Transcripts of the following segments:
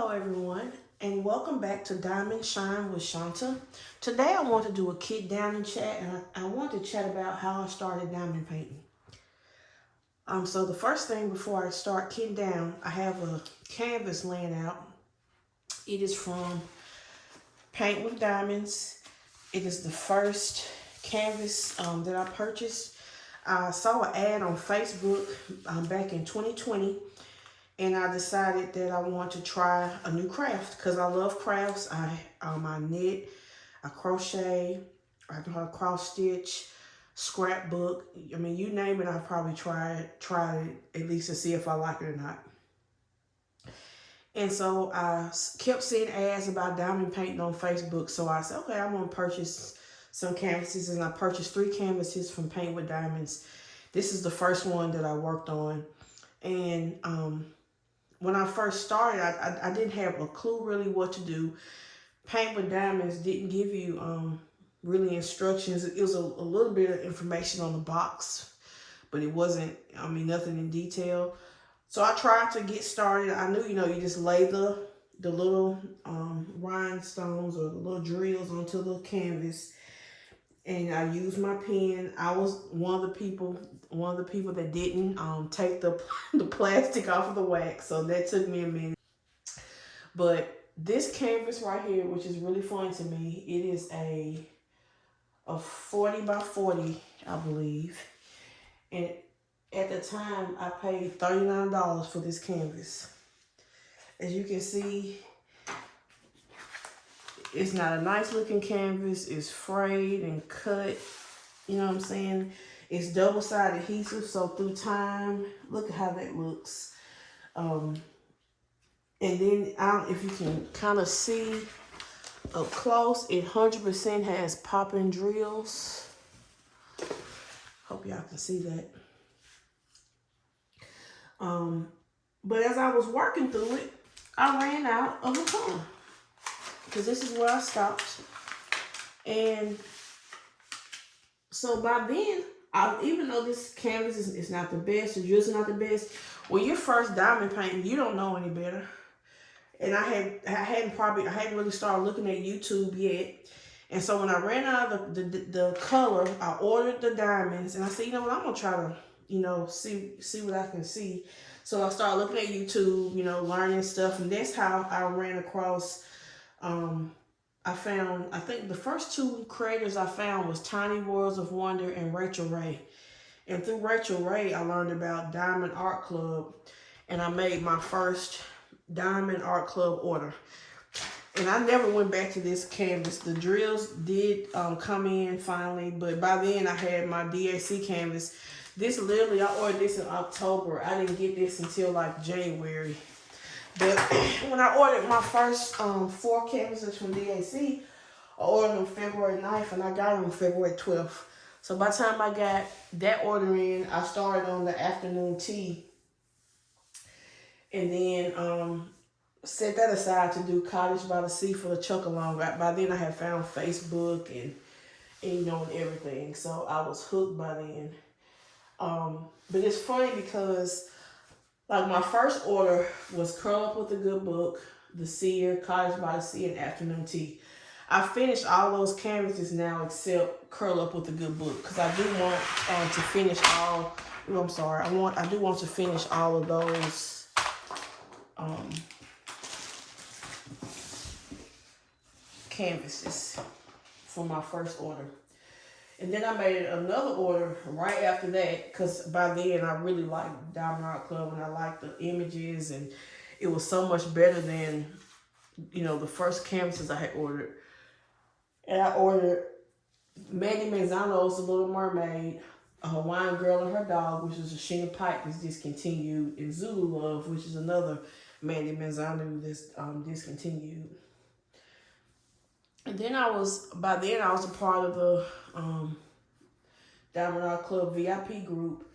Hello everyone and welcome back to Diamond Shine with Shanta. Today I want to do a kit diamond chat and I want to chat about how I started diamond painting. So the first thing before I start kitting down, I have a canvas laying out. It is from Paint with Diamonds. It is the first canvas that I purchased. I saw an ad on Facebook back in 2020. And I decided that I want to try a new craft because I love crafts. I knit, I crochet, I know how to cross stitch, scrapbook. I mean, you name it, I've probably tried it at least to see if I like it or not. And so I kept seeing ads about diamond painting on Facebook. So I said, okay, I'm gonna purchase some canvases, and I purchased 3 canvases from Paint with Diamonds. This is the first one that I worked on, and when I first started, I didn't have a clue really what to do. Paint with Diamonds didn't give you really instructions. It was a little bit of information on the box, but it wasn't, nothing in detail. So I tried to get started. I knew, you just lay the little rhinestones or the little drills onto the canvas, and I used my pen. I was one of the people that didn't take the plastic off of the wax, so that took me a minute. But this canvas right here, which is really fun to me, it is a 40 by 40, I believe. And at the time, I paid $39 for this canvas. As you can see, it's not a nice looking canvas. It's frayed and cut. You know what I'm saying? It's double-sided adhesive, so through time, look at how that looks. And then, if you can kind of see up close, it 100% has popping drills. Hope y'all can see that. But as I was working through it, I ran out of a color, because this is where I stopped. And so by then, even though this canvas is not the best, the drills are not the best, when you're first diamond painting, you don't know any better. And I hadn't really started looking at YouTube yet. And so when I ran out of the color, I ordered the diamonds, and I said, you know what, I'm gonna try to, see what I can see. So I started looking at YouTube, learning stuff, and that's how I ran across. I think the first 2 creators I found was Tiny Worlds of Wonder and Rachel Ray. And through Rachel Ray, I learned about Diamond Art Club, and I made my first Diamond Art Club order. And I never went back to this canvas. The drills did come in finally, but by then I had my DAC canvas. This literally, I ordered this in October. I didn't get this until like January. But when I ordered my first 4 canvases from DAC, I ordered them February 9th, and I got them February 12th. So by the time I got that order in, I started on the afternoon tea. And then set that aside to do Cottage by the Sea for the Chuck-along. By then I had found Facebook and and everything. So I was hooked by then. But it's funny because like my first order was Curl Up with a Good Book, The Seer, Cottage by the Sea, and Afternoon Tea. I finished all those canvases now except Curl Up with a Good Book, because I do want to finish all. Oh, I'm sorry. I do want to finish all of those canvases for my first order. And then I made another order right after that, because by then I really liked Diamond Art Club, and I liked the images, and it was so much better than, the first canvases I had ordered. And I ordered Mandy Manzano's The Little Mermaid, A Hawaiian Girl and Her Dog, which is a Sheena Pike that's discontinued, and Zulu Love, which is another Mandy Manzano that's discontinued. And then by then I was a part of the Diamond Art Club VIP group.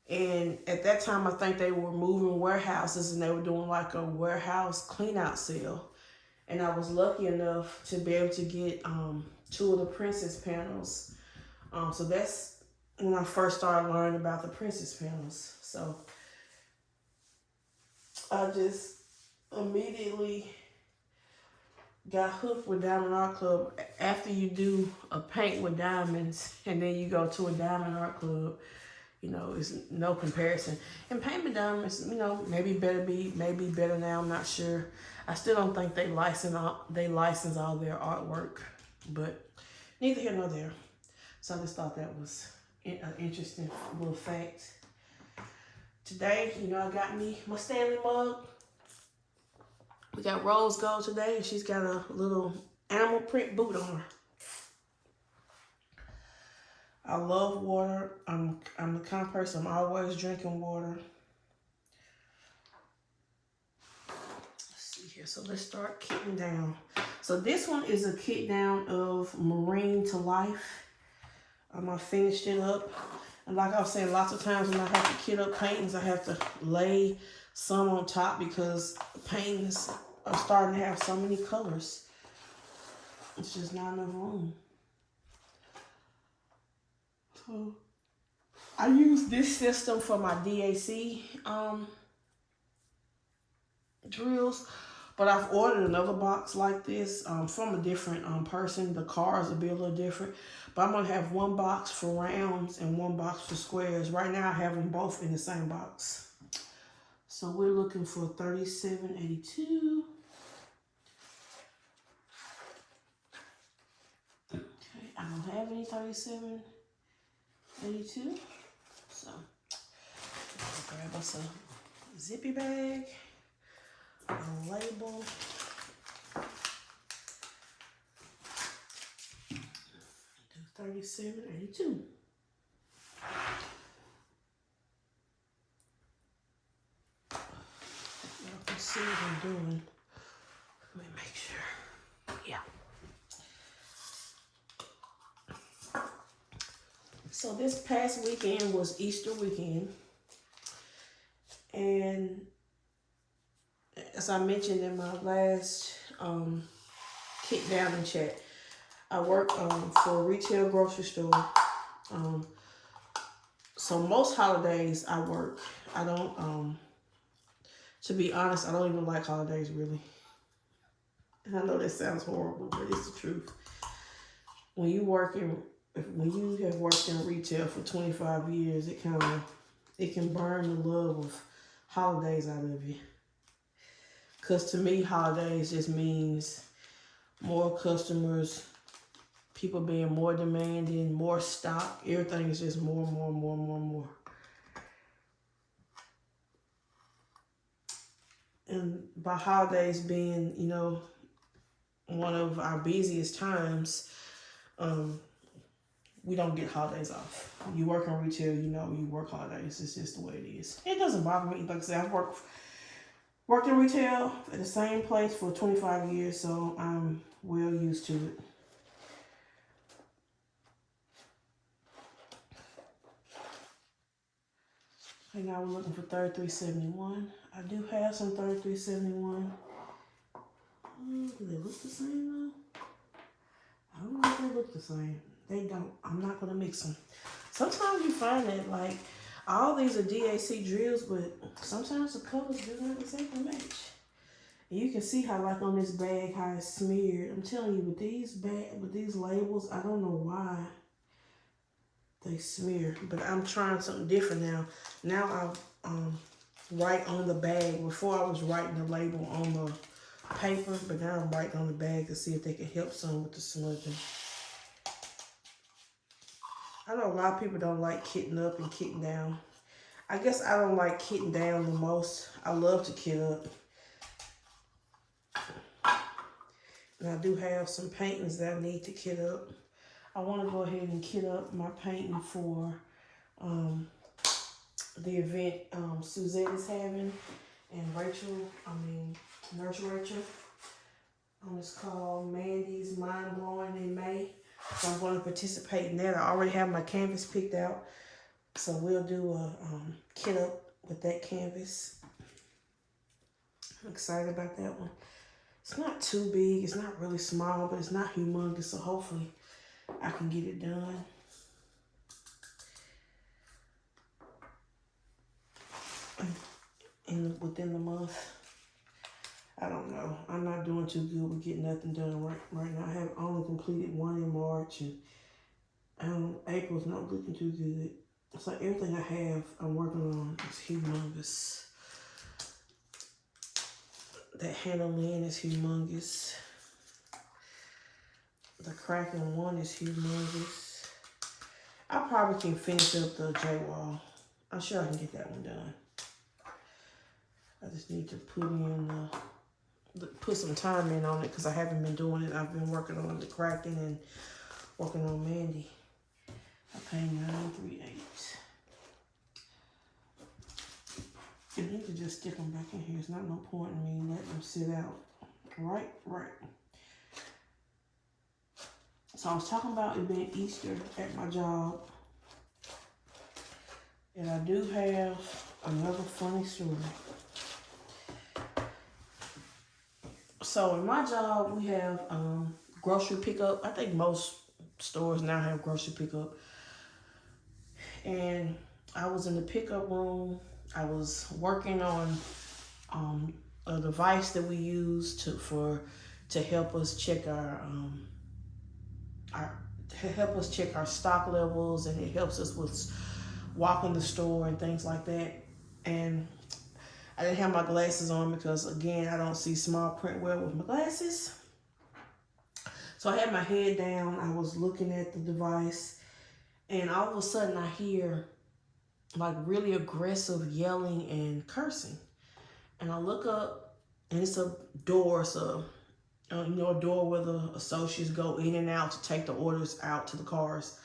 And at that time, I think they were moving warehouses, and they were doing like a warehouse clean out sale. And I was lucky enough to be able to get 2 of the princess panels. So that's when I first started learning about the princess panels. So I just immediately got hooked with Diamond Art Club. After you do a paint with diamonds and then you go to a Diamond Art Club, you know, it's no comparison. And paint with diamonds, you know, maybe better now. I'm not sure. I still don't think they license all their artwork, but neither here nor there. So I just thought that was an interesting little fact. Today, you know, I got me my Stanley mug. We got rose gold today, and she's got a little animal print boot on her. I love water. I'm the kind of person, I'm always drinking water. Let's see here. So let's start kitting down. So this one is a kit down of Marine to Life. I finished it up. And like I was saying, lots of times when I have to kit up paintings, I have to lay some on top because paintings are starting to have so many colors. It's just not enough room. So I use this system for my DAC drills, but I've ordered another box like this from a different person. The cars will be a little different, but I'm gonna have one box for rounds and one box for squares. Right now I have them both in the same box. So we're looking for 3782. Okay, I don't have any 3782. So I'll grab us a zippy bag, a label, do 3782. Y'all can see what I'm doing. Let me make sure. Yeah. So this past weekend was Easter weekend. And as I mentioned in my last kick down and chat, I work for a retail grocery store. So most holidays I work. I don't, to be honest, I don't even like holidays really. And I know that sounds horrible, but it's the truth. When you have worked in retail for 25 years, it can burn the love of holidays out of you. Because to me, holidays just means more customers, people being more demanding, more stock. Everything is just more. And by holidays being, you know, one of our busiest times, we don't get holidays off. You work in retail, you know, you work holidays. It's just the way it is. It doesn't bother me. Like I said, I've worked in retail at the same place for 25 years, so I'm well used to it. Okay, now we're looking for 3371. I do have some 3371. Do they look the same though? I don't know if they look the same. They don't. I'm not going to mix them. Sometimes you find that, like, all these are DAC drills, but sometimes the colors do not exactly match. And you can see how, like, on this bag, how it's smeared. I'm telling you, with these labels, I don't know why they smear. But I'm trying something different now. Now I write on the bag. Before I was writing the label on the paper, but now I'm writing on the bag to see if they can help some with the smudging. I know a lot of people don't like kitting up and kitting down. I guess I don't like kitting down the most. I love to kit up. And I do have some paintings that I need to kit up. I want to go ahead and kit up my painting for the event Suzette is having, and Nurse Rachel. It's called Mandy's Mind Blowing in May. So I'm going to participate in that. I already have my canvas picked out. So we'll do a kit up with that canvas. I'm excited about that one. It's not too big. It's not really small, but it's not humongous. So hopefully I can get it done. Within the month. I don't know. I'm not doing too good with getting nothing done right now. I have only completed one in March, and April's not looking too good. It's like everything I have, I'm working on is humongous. That handle in is humongous. The cracking one is humongous. I probably can finish up the J-wall. I'm sure I can get that one done. I just need to put some time in on it because I haven't been doing it. I've been working on the cracking and working on Mandy. I pay 9 3/8. You need to just stick them back in here. It's not no point in me letting them sit out. Right. So I was talking about it being Easter at my job. And I do have another funny story. So in my job, we have grocery pickup. I think most stores now have grocery pickup. And I was in the pickup room. I was working on a device that we use to help us check our stock levels, and it helps us with walking the store and things like that. And I didn't have my glasses on because, again, I don't see small print well with my glasses. So I had my head down. I was looking at the device, and all of a sudden I hear like really aggressive yelling and cursing. And I look up, and it's a door. So, a door where the associates go in and out to take the orders out to the cars.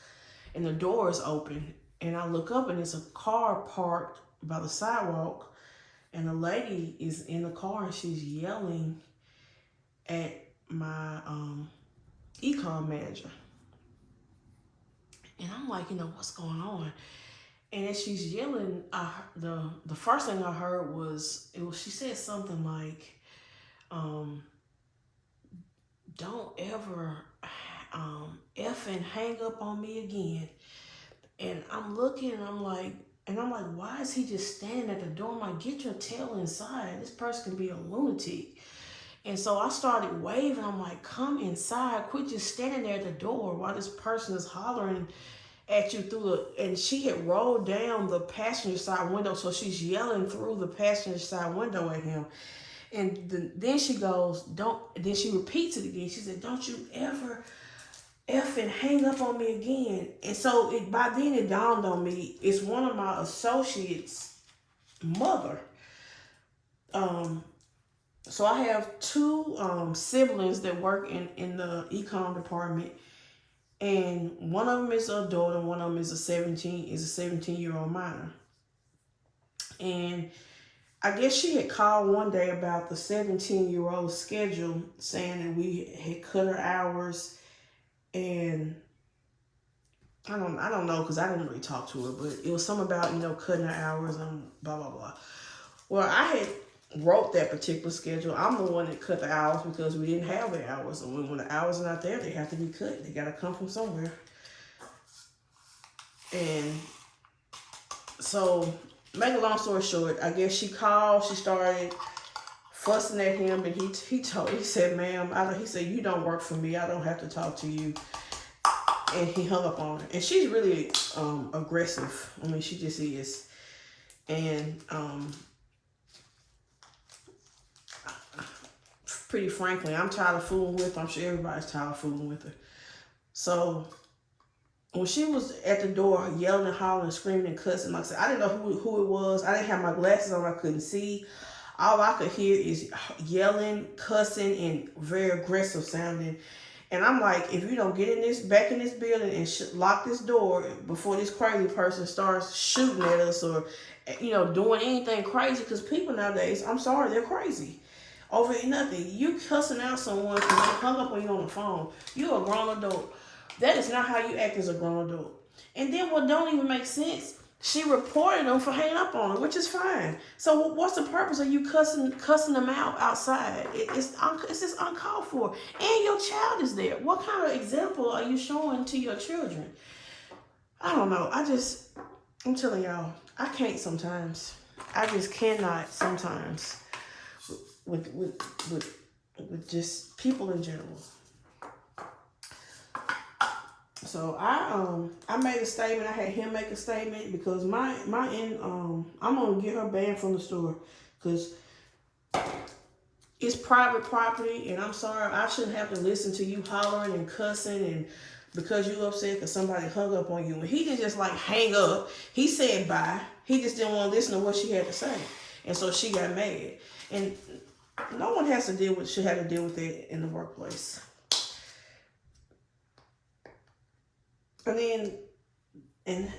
And the door is open. And I look up, and it's a car parked by the sidewalk. And a lady is in the car, and she's yelling at my e-com manager. And I'm like, what's going on? And as she's yelling, the first thing I heard was she said something like, don't ever effing hang up on me again. And I'm looking, and I'm like, why is he just standing at the door? I'm like, get your tail inside. This person can be a lunatic. And so I started waving. I'm like, come inside. Quit just standing there at the door while this person is hollering at you and she had rolled down the passenger side window. So she's yelling through the passenger side window at him. And then she goes, then she repeats it again. She said, don't you ever effing hang up on me again. And so by then it dawned on me, it's one of my associates' mother. So I have two siblings that work in the e-com department, and one of them is an adult and one of them is a 17-year-old minor. And I guess she had called one day about the 17-year-old schedule, saying that we had cut her hours. And I don't know, because I didn't really talk to her, but it was something about, cutting her hours and blah, blah, blah. Well, I had wrote that particular schedule. I'm the one that cut the hours because we didn't have the hours. And when the hours are not there, they have to be cut. They got to come from somewhere. And so, make a long story short, I guess she called, she started fussing at him, and he said, ma'am, he said, you don't work for me. I don't have to talk to you. And he hung up on her. And she's really aggressive. I mean, she just is. And pretty frankly, I'm tired of fooling with her. I'm sure everybody's tired of fooling with her. So when she was at the door yelling and hollering and screaming and cussing, like I said, I didn't know who it was. I didn't have my glasses on. I couldn't see. All I could hear is yelling, cussing, and very aggressive sounding. And I'm like, if you don't get back in this building and lock this door before this crazy person starts shooting at us or, doing anything crazy, because people nowadays, I'm sorry, they're crazy. Over nothing. You cussing out someone because they hung up on you on the phone. You're a grown adult. That is not how you act as a grown adult. And then what don't even make sense, she reported them for hanging up on her, which is fine. So what's the purpose of you cussing them out outside? It's just uncalled for. And your child is there. What kind of example are you showing to your children? I don't know. I'm telling y'all, I can't sometimes. I just cannot sometimes. with just people in general. So I made a statement. I had him make a statement because I'm gonna get her banned from the store because it's private property, and I'm sorry, I shouldn't have to listen to you hollering and cussing and because you upset because somebody hung up on you. And he didn't just like hang up. He said bye. He just didn't want to listen to what she had to say. And so she got mad. And no one should have to deal with it in the workplace. And then, and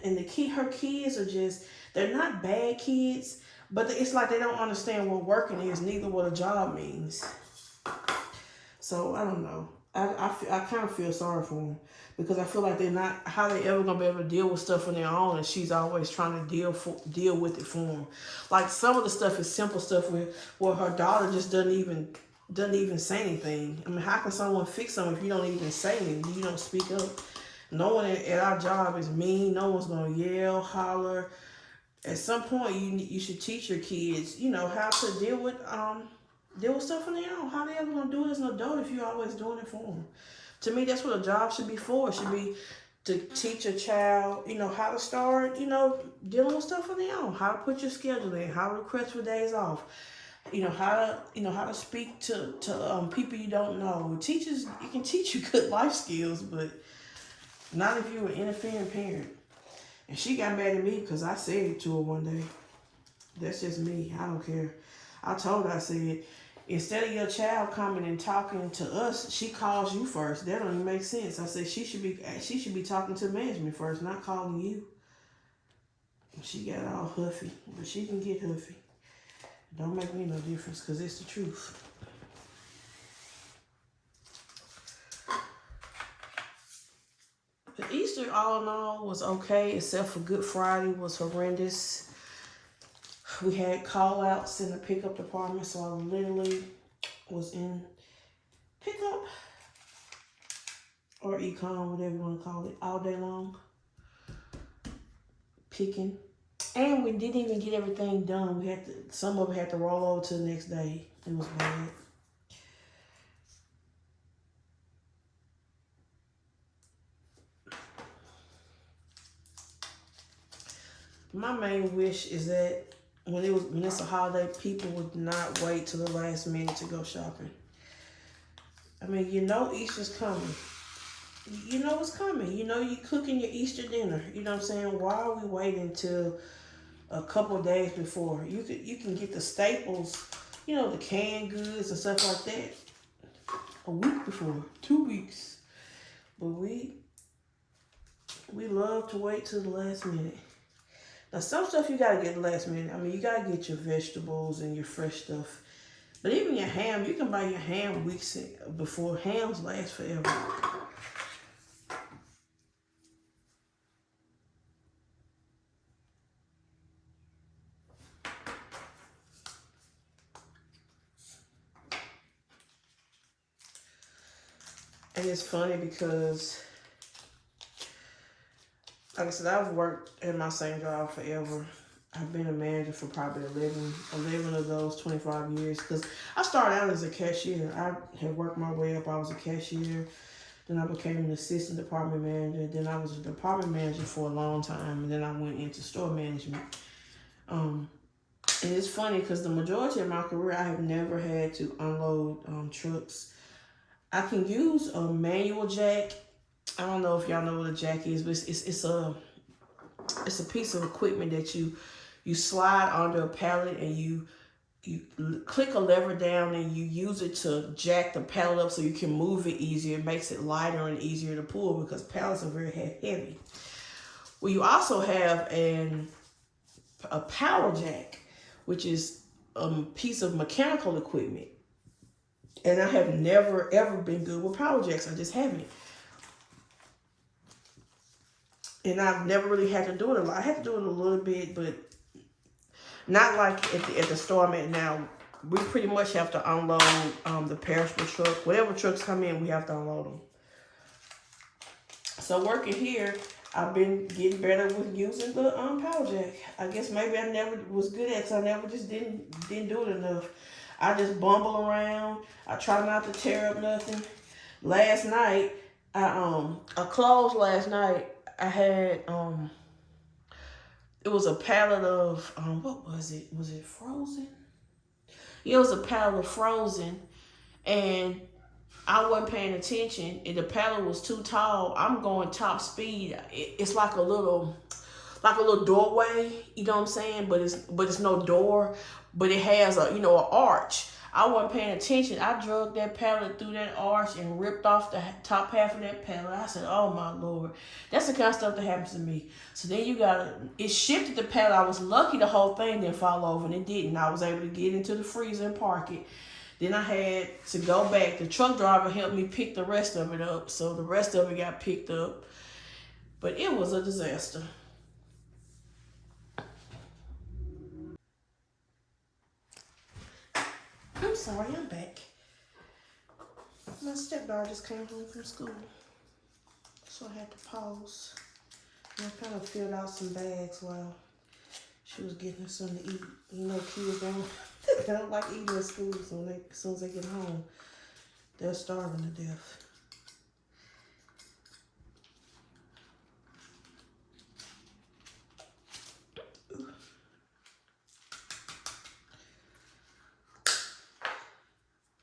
her kids are just, they're not bad kids, but it's like they don't understand what working is, neither what a job means. So I don't know. I kind of feel sorry for them because I feel like they're not, how they ever gonna be able to deal with stuff on their own, and she's always trying to deal with it for them. Like some of the stuff is simple stuff where her daughter just doesn't even say anything. I mean, how can someone fix something if you don't even say anything? You don't speak up. No one at our job is mean. No one's gonna yell, holler. At some point, you should teach your kids, how to deal with stuff on their own. How they ever gonna do it as an adult if you're always doing it for them? To me, that's what a job should be for. It should be to teach a child, how to start, dealing with stuff on their own. How to put your schedule in. How to request for days off. How to speak to people you don't know. Teachers, it can teach you good life skills, but not if you're an interfering parent. And she got mad at me because I said it to her one day. That's just me. I don't care. I told her, I said, instead of your child coming and talking to us, she calls you first. That don't even make sense. I said she should be talking to management first, not calling you. She got all huffy, but she can get huffy. Don't make me no difference because it's the truth. The Easter, all in all, was okay, except for Good Friday was horrendous. We had call-outs in the pickup department, so I literally was in pickup or e-com, whatever you want to call it, all day long, picking. And we didn't even get everything done. Some of it had to roll over to the next day. It was bad. My main wish is that when it's a holiday, people would not wait till the last minute to go shopping. I mean, Easter's coming. You know it's coming. You cooking your Easter dinner. You know what I'm saying? Why are we waiting till a couple of days before? You can get the staples, the canned goods and stuff like that a week before, 2 weeks. But we love to wait till the last minute. Now, some stuff you gotta get the last minute. I mean, you gotta get your vegetables and your fresh stuff. But even your ham, you can buy your ham weeks before. Hams last forever. And it's funny because, like I said, I've worked in my same job forever. I've been a manager for probably 11 of those 25 years. Because I started out as a cashier. I had worked my way up. I was a cashier. Then I became an assistant department manager. Then I was a department manager for a long time. And then I went into store management. And it's funny because the majority of my career, I have never had to unload trucks. I can use a manual jack. I don't know if y'all know what a jack is, but it's a piece of equipment that you slide onto a pallet and you click a lever down and you use it to jack the pallet up so you can move it easier. It makes it lighter and easier to pull because pallets are very heavy. Well, you also have a power jack, which is a piece of mechanical equipment. And I have never, ever been good with power jacks. I just haven't. And I've never really had to do it a lot. I had to do it a little bit, but not like at the store I'm at now. We pretty much have to unload the perishable truck. Whatever trucks come in, we have to unload them. So working here, I've been getting better with using the power jack. I guess maybe I never was good at it, so I never just didn't do it enough. I just bumble around. I try not to tear up nothing. Last night, I closed last night. I had it was a pallet of what was it? Was it Frozen? It was a pallet of Frozen, and I wasn't paying attention, and the pallet was too tall. I'm going top speed. It's like a little doorway, you know what I'm saying? But it's no door, but it has a, an arch. I wasn't paying attention. I drug that pallet through that arch and ripped off the top half of that pallet. I said, oh my Lord. That's the kind of stuff that happens to me. So then it shifted the pallet. I was lucky the whole thing didn't fall over, and it didn't. I was able to get into the freezer and park it. Then I had to go back. The truck driver helped me pick the rest of it up. So the rest of it got picked up. But it was a disaster. I'm sorry, I'm back. My stepdaughter just came home from school, so I had to pause. And I kind of filled out some bags while she was getting her something to eat. Kids don't like eating at school, so as soon as they get home, they're starving to death.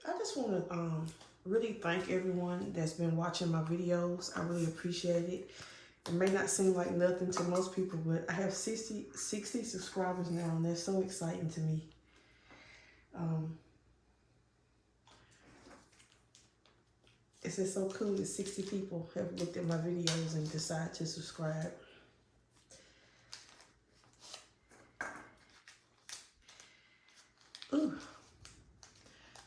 I just want to really thank everyone that's been watching my videos. I really appreciate it. It may not seem like nothing to most people, but I have 60 subscribers now, and that's so exciting to me. It's just so cool that 60 people have looked at my videos and decided to subscribe. Ooh.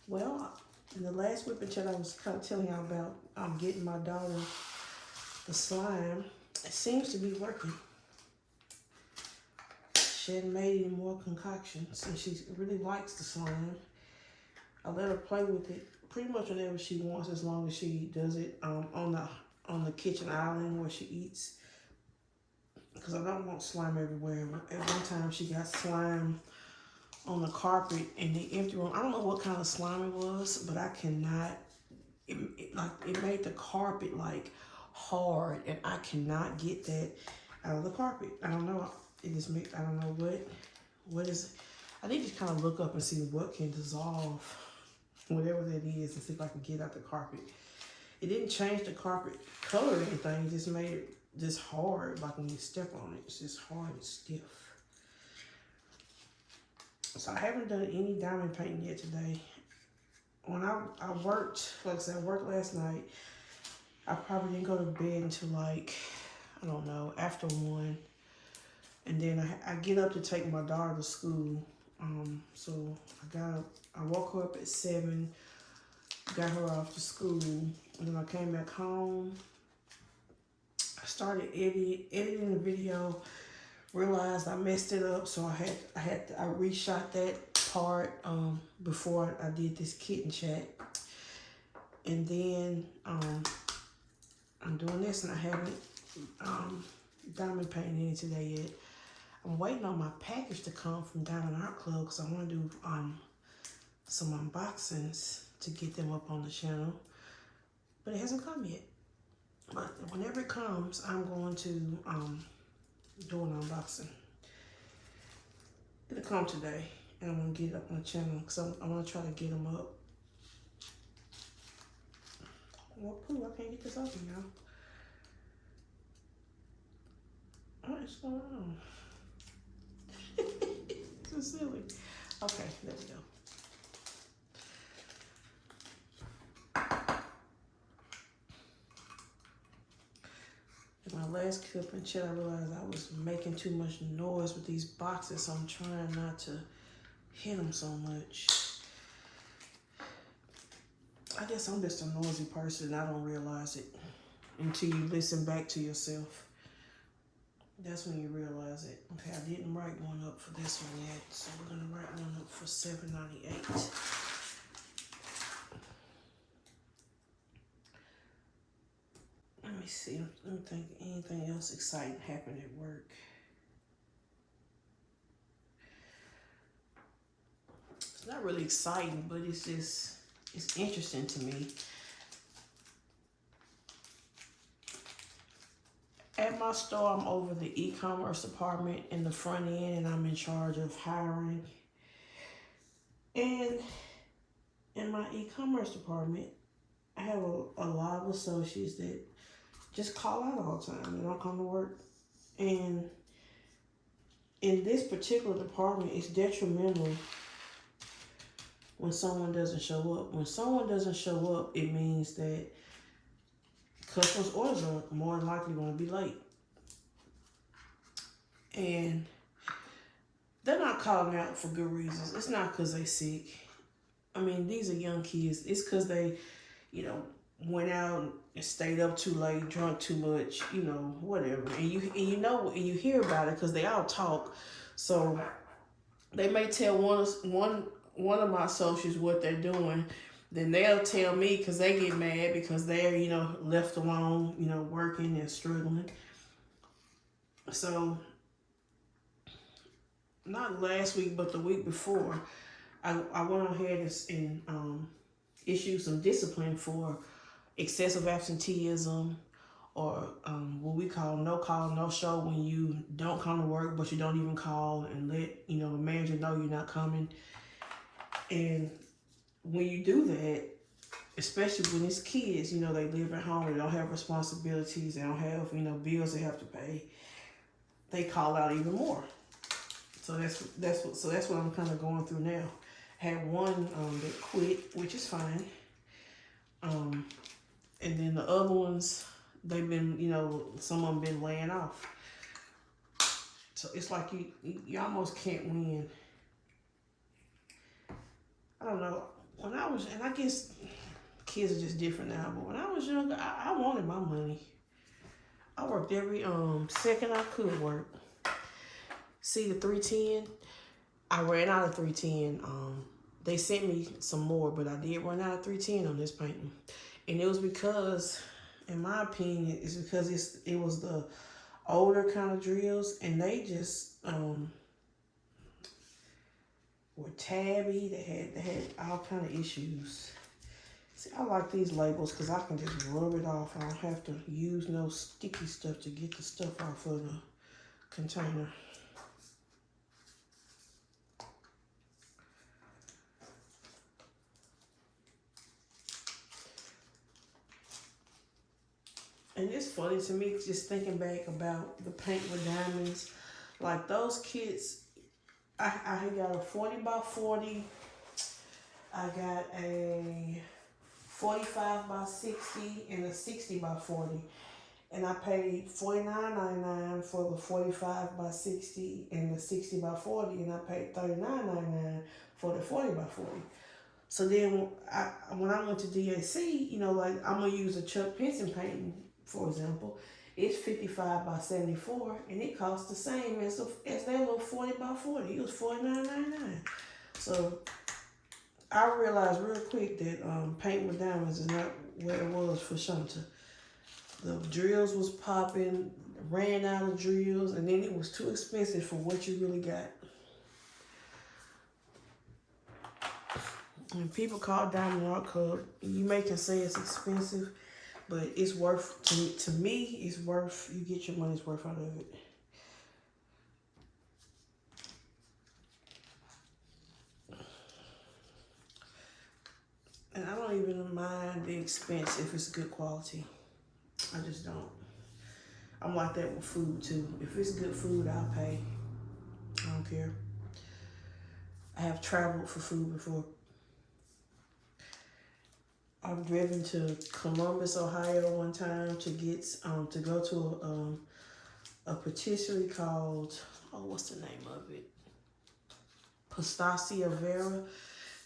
Well, in the last whipping chat, I was kind of telling y'all about getting my daughter the slime. It seems to be working. She hadn't made any more concoctions, and she really likes the slime. I let her play with it pretty much whenever she wants, as long as she does it on the kitchen island where she eats. Because I don't want slime everywhere. At one time, she got slime on the carpet in the empty room. I don't know what kind of slime it was, but I cannot. It made the carpet like hard, and I cannot get that out of the carpet. I don't know. It just makes, I don't know what is it. I need to kind of look up and see what can dissolve whatever that is, and see if I can get out the carpet. It didn't change the carpet color or anything. It just made it just hard, like when you step on it. It's just hard and stiff. So I haven't done any diamond painting yet today. When I worked, like I said, I worked last night. I probably didn't go to bed until like, I don't know, after 1. And then I get up to take my daughter to school. So I woke her up at 7, got her off to school, and then I came back home. I started editing the video, realized I messed it up, so I reshot that part before I did this kitten chat. And then I'm doing this, and I haven't diamond painted any today yet. I'm waiting on my package to come from Diamond Art Club because I want to do some unboxings to get them up on the channel. But it hasn't come yet. But whenever it comes, I'm going to do an unboxing. It'll come today, and I'm going to get it up on the channel because I want to try to get them up. Well, pooh, I can't get this open, y'all. What is going on? So silly. Okay, there we go. In my last clip and chat, I realized I was making too much noise with these boxes, so I'm trying not to hit them so much. I guess I'm just a noisy person. I don't realize it until you listen back to yourself. That's when you realize it. Okay, I didn't write one up for this one yet, so we're gonna write one up for $7.98. Let me see. Let me think. Anything else exciting happened at work? not really exciting, but it's interesting to me. At my store, I'm over the e-commerce department in the front end, and I'm in charge of hiring. And in my e-commerce department, I have a lot of associates that just call out all the time. They don't come to work. And in this particular department, it's detrimental when someone doesn't show up. When someone doesn't show up, it means that customers' orders are more than likely going to be late. And they're not calling out for good reasons. It's not because they're sick. I mean, these are young kids. It's because they, went out and stayed up too late, drunk too much, whatever. And you hear about it because they all talk. So they may tell one of my associates what they're doing. Then they'll tell me because they get mad because they're, left alone, working and struggling. So not last week, but the week before, I went ahead and issued some discipline for excessive absenteeism, or what we call no call, no show, when you don't come to work, but you don't even call and let, the manager know you're not coming. And when you do that, especially when it's kids, they live at home, they don't have responsibilities, they don't have, bills they have to pay, they call out even more. So that's what I'm kind of going through now. Had one that quit, which is fine. And then the other ones, they've been, some of them been laying off. So it's like you almost can't win. I don't know. When I was, and I guess kids are just different now, but when I was younger, I wanted my money. I worked every second I could work. See the 310? I ran out of 310. They sent me some more, but I did run out of 310 on this painting. And it was because, in my opinion, it's because it was the older kind of drills, and they just were tabby. They had all kind of issues. See, I like these labels because I can just rub it off. I don't have to use no sticky stuff to get the stuff off of the container. And it's funny to me just thinking back about the paint with diamonds. Like those kits, I got a 40 by 40. I got a 45 by 60 and a 60 by 40. And I paid $49.99 for the 45 by 60 and the 60 by 40. And I paid $39.99 for the 40 by 40. So then when I went to DAC, like I'm going to use a Chuck Pinson painting, for example. It's 55 by 74, and it costs the same as that little 40 by 40. It was $49.99. So I realized real quick that paint with diamonds is not where it was for Shanta. The drills was popping, ran out of drills, and then it was too expensive for what you really got. When people call Diamond Art Club, you may can say it's expensive, but it's worth, to me, it's worth, you get your money's worth out of it. And I don't even mind the expense if it's good quality. I just don't. I'm like that with food too. If it's good food, I'll pay. I don't care. I have traveled for food before. I've driven to Columbus, Ohio one time to get to go to a patisserie called, what's the name of it? Pistachio Vera.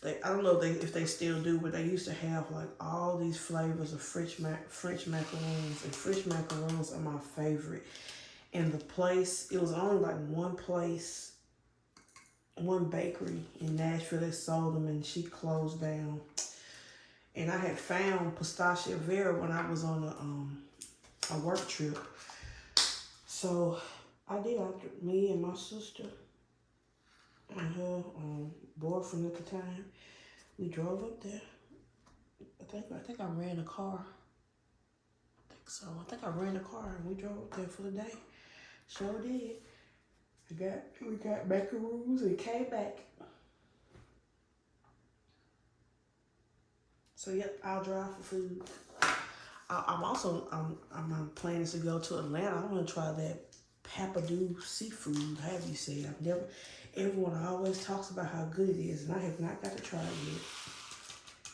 I don't know if they still do, but they used to have like all these flavors of French macaroons, and French macaroons are my favorite. And the place, it was only like one place, one bakery in Nashville that sold them, and she closed down. And I had found Pistachio Vera when I was on a work trip. So I did, me and my sister, and her boyfriend at the time. We drove up there. I think I ran a car. I think so. I think I ran a car and we drove up there for the day. Sure did. We got macaroons and came back. So yep, I'll drive for food. I'm planning to go to Atlanta. I want to try that Papadoo seafood. Have you said? I've never. Everyone always talks about how good it is, and I have not got to try it yet.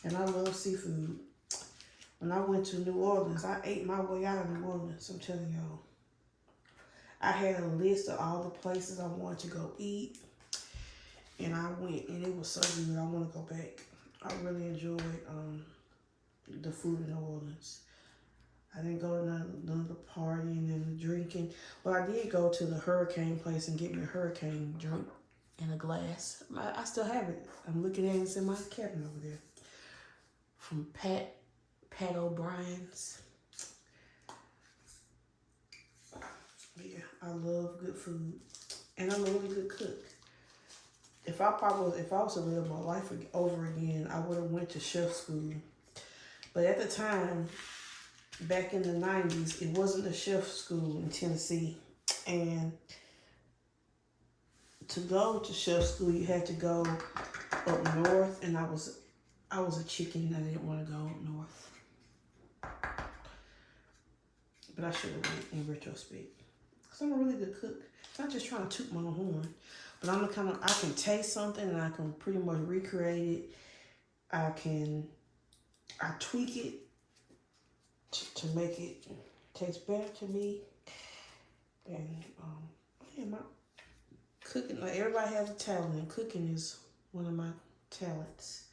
And I love seafood. When I went to New Orleans, I ate my way out of New Orleans. I'm telling y'all. I had a list of all the places I wanted to go eat, and I went, and it was so good. I want to go back. I really enjoyed the food in New Orleans. I didn't go to none of the partying and the drinking. But I did go to the hurricane place and get me a hurricane drink in a glass. I still have it. I'm looking at it. It's in my cabinet over there. From Pat O'Brien's. Yeah, I love good food. And I'm a really good cook. If I was to live my life over again, I would have went to chef school. But at the time, back in the 90s, it wasn't a chef school in Tennessee. And to go to chef school, you had to go up north. And I was a chicken. I didn't want to go up north. But I should have went in retrospect. Because I'm a really good cook. I'm not just trying to toot my own horn. But I'm the kind of, I can taste something and I can pretty much recreate it. I tweak it to make it taste better to me. And yeah, my cooking, like everybody has a talent, and cooking is one of my talents.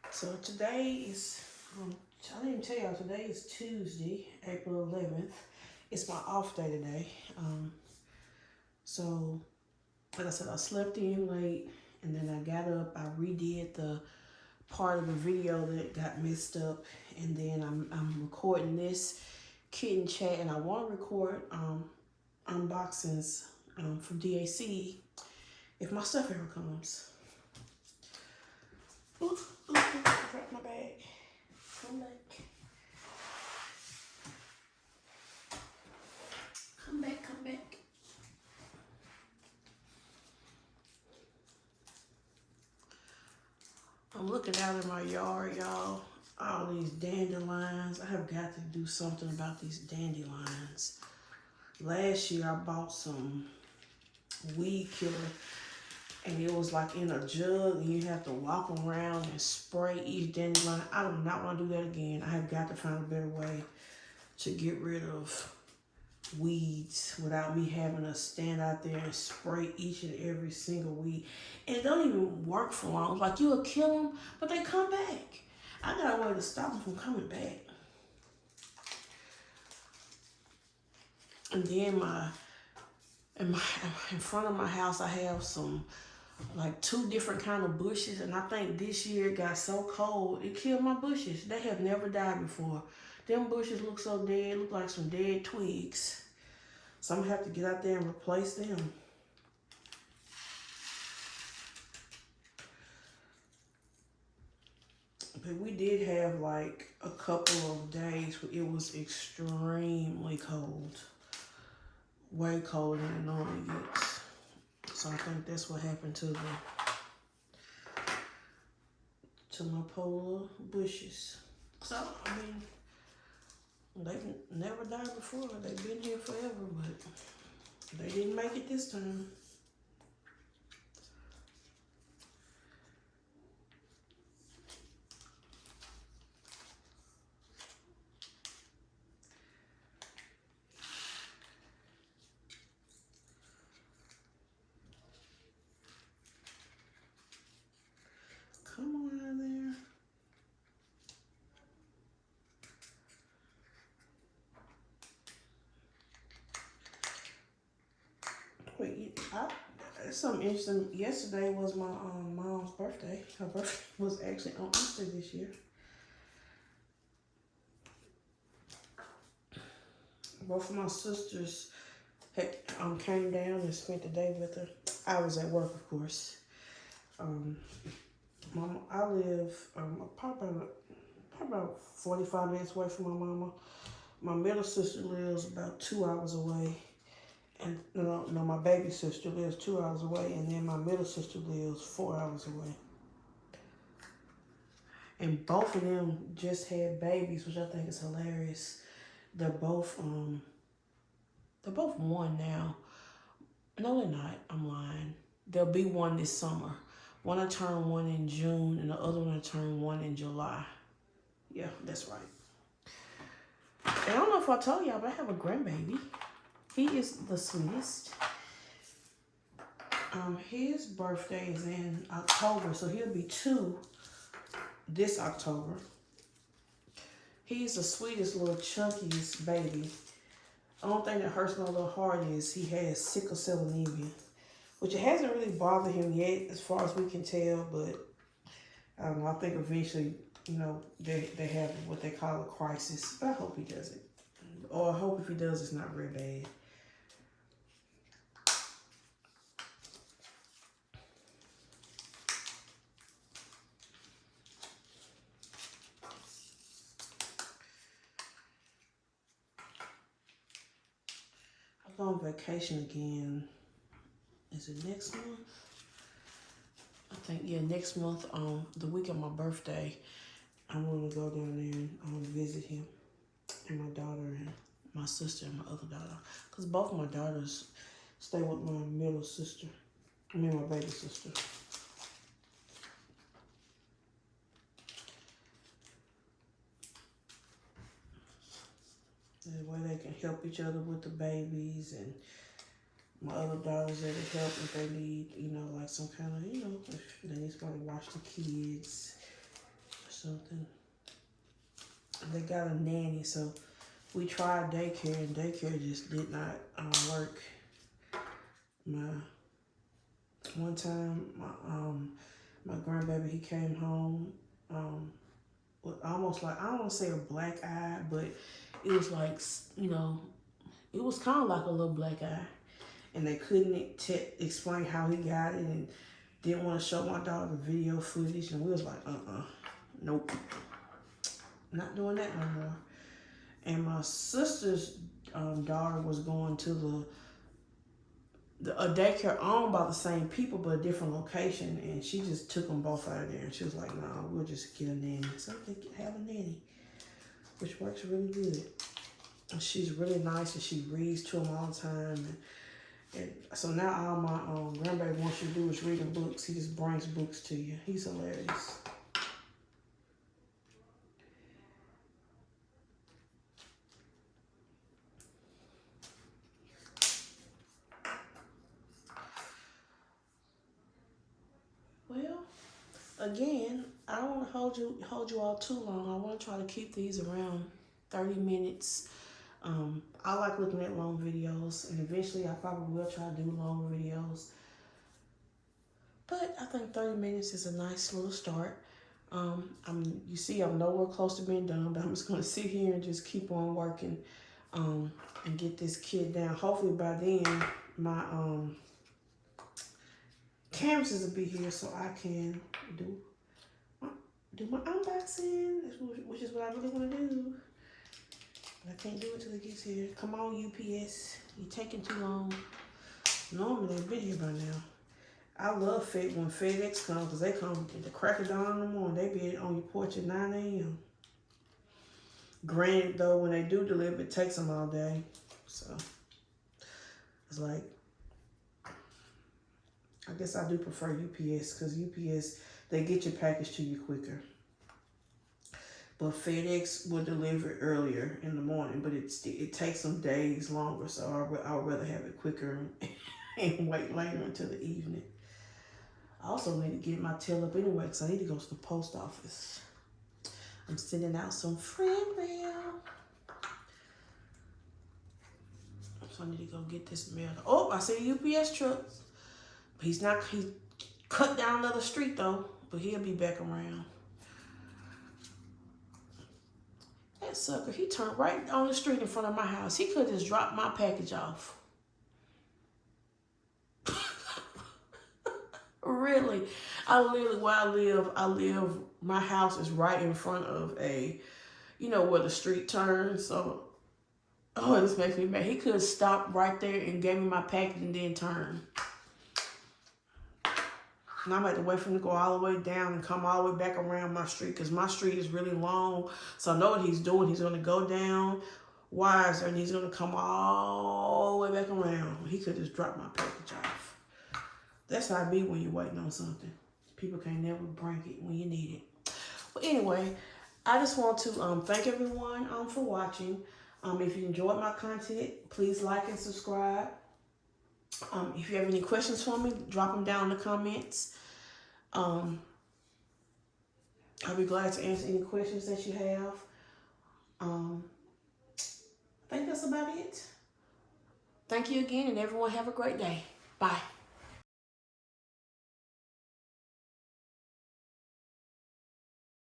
So today is, I didn't tell y'all, today is Tuesday, April 11th. It's my off day today. So, like I said, I slept in late, and then I got up, I redid the part of the video that got messed up, and then I'm recording this kitten chat, and I want to record unboxings from DAC if my stuff ever comes. Ooh, dropped my bag. Come back. Come back. I'm looking out in my yard, y'all. All these dandelions. I have got to do something about these dandelions. Last year I bought some weed killer, and it was like in a jug, and you have to walk around and spray each dandelion. I do not want to do that again. I have got to find a better way to get rid of weeds without me having to stand out there and spray each and every single weed. And it don't even work for long. It's like you'll kill them, but they come back. I got a way to stop them from coming back. And then in front of my house, I have some, like 2 different kind of bushes, and I think this year it got so cold, it killed my bushes. They have never died before. Them bushes look so dead, look like some dead twigs. So I'm gonna have to get out there and replace them. But we did have like a couple of days where it was extremely cold. Way colder than it normally gets. So I think that's what happened to my polar bushes. So, I mean, they've never died before. They've been here forever, but they didn't make it this time. Come on out of there. Wait, that's something interesting. Yesterday was my mom's birthday. Her birthday was actually on Easter this year. Both of my sisters came down and spent the day with her. I was at work, of course. Mama, I live probably about 45 minutes away from my mama. My middle sister lives about 2 hours away. And no, my baby sister lives 2 hours away, and then my middle sister lives 4 hours away. And both of them just had babies, which I think is hilarious. They're both 1 now. No, they're not. I'm lying. There'll be 1 this summer. One will turn 1 in June, and the other one will turn 1 in July. Yeah, that's right. And I don't know if I told y'all, but I have a grandbaby. He is the sweetest. His birthday is in October, so he'll be 2 this October. He's the sweetest little chunkiest baby. The only thing that hurts my little heart is he has sickle cell anemia, which it hasn't really bothered him yet as far as we can tell, but I don't know, I think eventually, they have what they call a crisis, but I hope he doesn't. Or I hope if he does, it's not real bad. I go on vacation again. Is it next month? I think, yeah, next month, the week of my birthday, I want to go down there and visit him and my daughter and my sister and my other daughter. Because both of my daughters stay with my middle sister. My baby sister. That way they can help each other with the babies, and my other daughters that help if they need, like some kind of, if they need somebody to watch the kids or something. They got a nanny, so we tried daycare, and daycare just did not work. One time, my grandbaby, he came home with almost like, I don't want to say a black eye, but it was like, it was kind of like a little black eye. And they couldn't explain how he got it, and didn't want to show my daughter the video footage. And we was like, nope. Not doing that no more. And my sister's daughter was going to a daycare owned by the same people, but a different location. And she just took them both out of there. And she was like, no, we'll just get a nanny. So they have a nanny, which works really good. And she's really nice, and she reads to them all the time. And so now all my grandbaby wants you to do is reading books. He just brings books to you. He's hilarious. Well, again, I don't want to hold you all too long. I want to try to keep these around 30 minutes. I like looking at long videos, and eventually I probably will try to do long videos. But I think 30 minutes is a nice little start. You see, I'm nowhere close to being done, but I'm just going to sit here and just keep on working and get this kid down. Hopefully by then, my canvases will be here so I can do my unboxing, which is what I really want to do. But I can't do it till it gets here. Come on, UPS. You're taking too long. Normally, they've been here by now. I love when FedEx comes, because they come at the crack of dawn in the morning. They be on your porch at 9 a.m. Granted, though, when they do deliver, it takes them all day. So, it's like, I guess I do prefer UPS, because UPS, they get your package to you quicker. But FedEx will deliver it earlier in the morning, but it takes them days longer. So I'd rather have it quicker and wait later until the evening. I also need to get my tail up anyway, because I need to go to the post office. I'm sending out some friend mail. So I need to go get this mail. Oh, I see a UPS truck. He cut down another street though, but he'll be back around. That sucker, he turned right on the street in front of my house. He could have just dropped my package off. Really. Where I live, my house is right in front of where the street turns. So, oh, this makes me mad. He could have stopped right there and gave me my package and then turn. And I'm going to have to wait for him to go all the way down and come all the way back around my street, because my street is really long. So I know what he's doing. He's going to go down wiser and he's going to come all the way back around. He could just drop my package off. That's how I be when you're waiting on something. People can't never bring it when you need it. But anyway, I just want to thank everyone for watching. If you enjoyed my content, please like and subscribe. If you have any questions for me, drop them down in the comments. I'll be glad to answer any questions that you have. I think that's about it. Thank you again, and everyone have a great day. Bye.